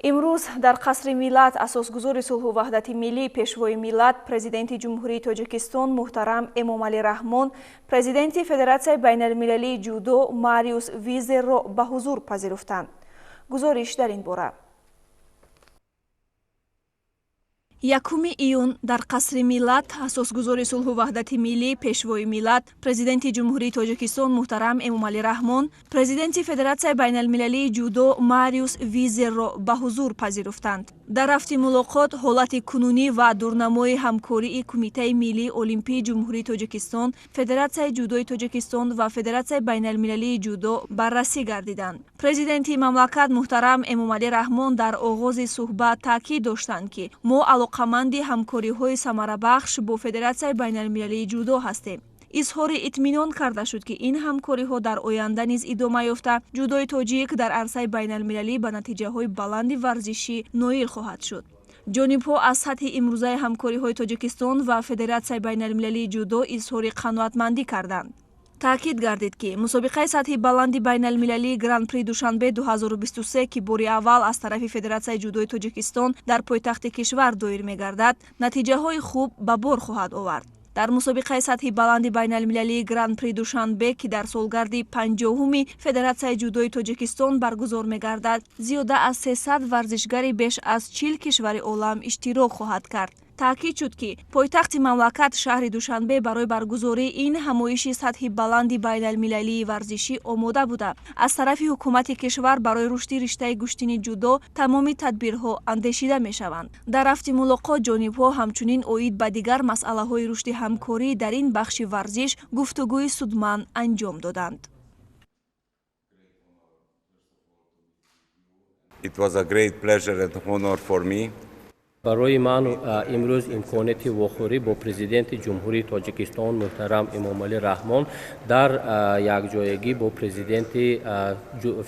имрӯз дар қасри миллат асосгузори сулҳу ваҳдати миллӣ пешвои миллат президенти ҷумҳурии тоҷикистон муҳтарам Эмомалӣ Раҳмон президенти Федератсияи байналмилалии ҷудо Мариус Визерро ба ҳузур пазируфтанд. гузориш дар ин бора. 1 июн дар қасри миллат асосгузори сулҳу ваҳдати миллӣ пешвои миллат президенти ҷумҳурии тоҷикистон муҳтарам Эмомалӣ Раҳмон президенти Федератсияи байналмилалии ҷудо Мариус Визерро ба ҳузур пазируфтанд. дар рафти мулоқот ҳолати кунунӣ ва дурнамои ҳамкории Кумитаи миллии олимпии ҷумҳурии тоҷикистон, Федератсияи ҷудои тоҷикистон ва Федератсияи байналмилалии ҷудо баррасӣ гардиданд. Президенти мамлакат муҳтарам Эмомалӣ Раҳмон дар оғози суҳбат таъкид доштанд ки мо алоқаманди ҳамкориҳои самарабахш бо Федератсияи байналмилалии ҷудо ҳастем. изҳори итминон карда шуд ки ин ҳамкориҳо дар оянда низ идома ёфта ҷудои тоҷик дар арсаи байналмилалӣ ба натиҷаҳои баланди варзишӣ ноил хоҳад шуд. ҷонибҳо аз сатҳи имрӯзаи ҳамкориҳои Тоҷикистон ва Федератсияи байналмилалии ҷудо изҳори қаноатмандӣ карданд. таъкид гардид ки мусобиқаи сатҳи баланди байналмилалии Гран-при Душанбе 2023 ки бори аввал аз тарафи Федератсияи ҷудои Тоҷикистон дар пойтахти кишвар доир мегардад, натиҷаҳои хуб ба бор хоҳад овард. дар мусобиқаи сатҳи баланди байналмилалии Гран-при Душанбе ки дар солгарди 50-уми Федератсияи ҷудои Тоҷикистон баргузор мегардад, зиёда аз 300 варзишгари беш аз 40 кишвари олам иштирок хоҳад кард. таъкид шуд ки пойтахти мамлакат шаҳри Душанбе барои баргузории ин ҳамоиши сатҳи баланди байналмилалии варзишӣ омода буда, аз тарафи ҳукумати кишвар барои рушди риштаи гӯштини ҷудо тамоми тадбирҳо андешида мешаванд. дар рафти мулоқот ҷонибҳо ҳамчунин оид ба дигар масъалаҳои рушди ҳамкорӣ дар ин бахши варзиш гуфтугӯи судманд анҷом доданд. It was a great pleasure and honor for me. барои ман имрӯз имконияти вохӯрӣ бо президенти ҷумҳурии Тоҷикистон муҳтарам Эмомалӣ Раҳмон дар якҷоягӣ бо президенти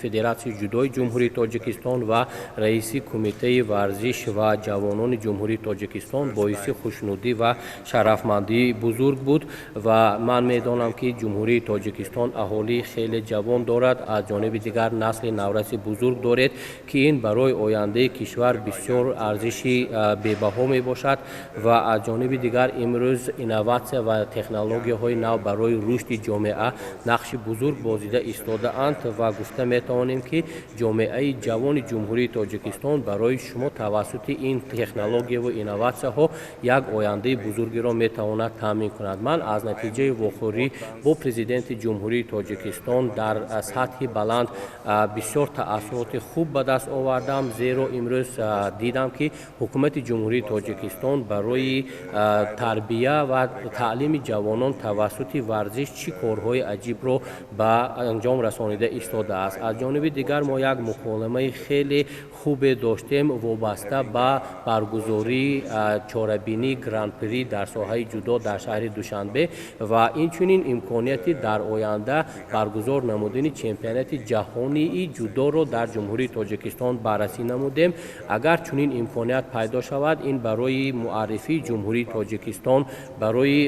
Федератсияи ҷудои ҷумҳурии Тоҷикистон ва раиси Кумитаи варзиш ва ҷавонони ҷумҳурии Тоҷикистон боиси хушнудӣ ва шарафмандии бузург буд ва ман медонам ки ҷумҳурии Тоҷикистон аҳолии хеле ҷавон дорад, аз ҷониби дигар насли навраси бузург доред ки ин барои ояндаи кишвар бисёр арзиши бебаҳо мебошад ва аз ҷониби дигар имрӯз инноватсия ва технологияҳои нав барои рушди ҷомеа нақши бузург бозида истодаанд ва гуфта метавонем ки ҷомеаи ҷавони ҷумҳурии Тоҷикистон барои шумо тавассути ин технологияву инноватсияҳо як ояндаи бузургиро метавонад таъмин кунад. ман аз натиҷаи вохӯрӣ бо президенти ҷумҳурии Тоҷикистон дар сатҳи баланд бисёр таассуроти хуб ба даст овардам, зеро имрӯз дидам ки ҳукумати ҷумҳурии Тоҷикистон барои тарбия ва таълими ҷавонон тавассути варзиш чӣ корҳои аҷибро ба анҷом расонида истодааст. аз ҷониби дигар мо як муколимаи хеле хубе доштем вобаста ба баргузории чорабинии Гран-при дар соҳаи ҷудо дар шаҳри Душанбе ва инчунин имконияти дар оянда баргузор намудани чемпионати ҷаҳонии ҷудоро дар ҷумҳурии Тоҷикистон баррасӣ намудем. агар чунин имконият пайдо шавад, ин барои муаррифии ҷумҳурии Тоҷикистон барои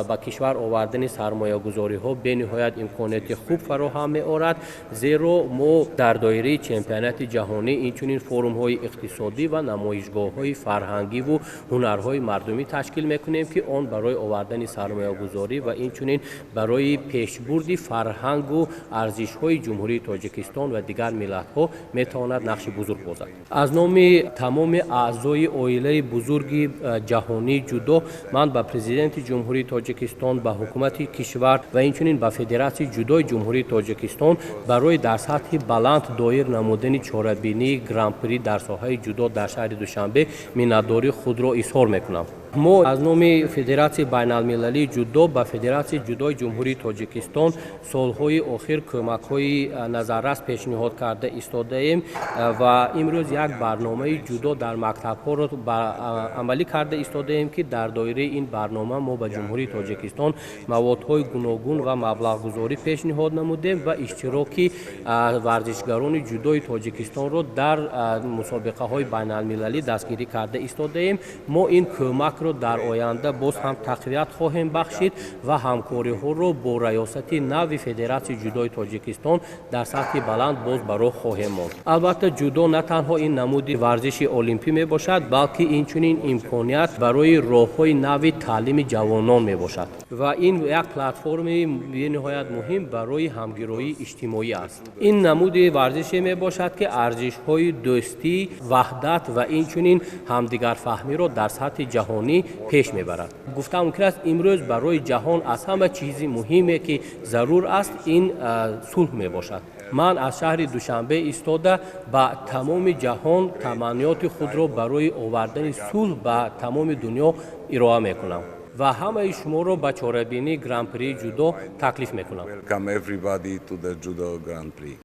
ба кишвар овардани сармоягузориҳо бениҳоят имконияти хуб фароҳам меорад, зеро мо дар доираи чемпионати ҷаҳонӣ инчунин форумҳои иқтисодӣ ва намоишгоҳҳои фарҳангиву ҳунарҳои мардумӣ ташкил мекунем ки он барои овардани сармоягузорӣ ва инчунин барои пешбурди фарҳангу арзишҳои ҷумҳурии Тоҷикистон ва дигар миллатҳо метавонад нақши бузург бозад. аз номи тамоми аъзои оилаи бузурги ҷаҳонии ҷудо ман ба президенти ҷумҳурии Тоҷикистон, ба ҳукумати кишвар ва инчунин ба Федератсияи ҷудои ҷумҳурии Тоҷикистон барои дар сатҳи баланд доир намудани чорабинии Гран-при дар соҳаи ҷудо дар шаҳри Душанбе миннатдории худро изҳор мекунам. мо аз номи Федератсияи байналмилалии ҷудо ба Федератсияи ҷудои ҷумҳурии Тоҷикистон солҳои охир кӯмакҳои назаррас пешниҳод карда истодаем ва имрӯз як барномаи ҷудо дар мактабҳоро амалӣ карда истодаем ки дар доираи ин барнома мо ба ҷумҳурии Тоҷикистон маводҳои гуногун ва маблағгузорӣ пешниҳод намудем ва иштироки варзишгарони ҷудои Тоҷикистонро дар мусобиқаҳои байналмилалӣ дастгирӣ карда истодаем. мо ин кӯмак факро дар оянда боз ҳам тақвият хоҳем бахшид ва ҳамкориҳоро бо раёсати нави Федератсияи ҷудои Тоҷикистон дар сатҳи баланд боз ба роҳ хоҳем монд. Албатта ҷудо на танҳо ин намуди варзиши олимпӣ мебошад, балки инчунин имконият барои роҳҳои нави таълими ҷавонон мебошад ва ин як платформаи бениҳоят муҳим барои ҳамгироии иҷтимоӣ аст. ин намуди варзише мебошад ки арзишҳои дӯстӣ, ваҳдат ва инчунин ҳамдигарфаҳмиро дар сатҳи ҷаҳонӣ пеш мебарад. Гуфтам мумкин аст имрӯз барои ҷаҳон аз ҳама чизи муҳиме ки зарур аст ин сулҳ мебошад. ман аз шаҳри Душанбе истода ба тамоми ҷаҳон таманниёти худро барои овардани сулҳ ба тамоми дунё ироа мекунам ва ҳамаи шуморо ба чорабинии Гран-при ҷудо таклиф мекунам. Welcome everybody to the Judo Grand Prix.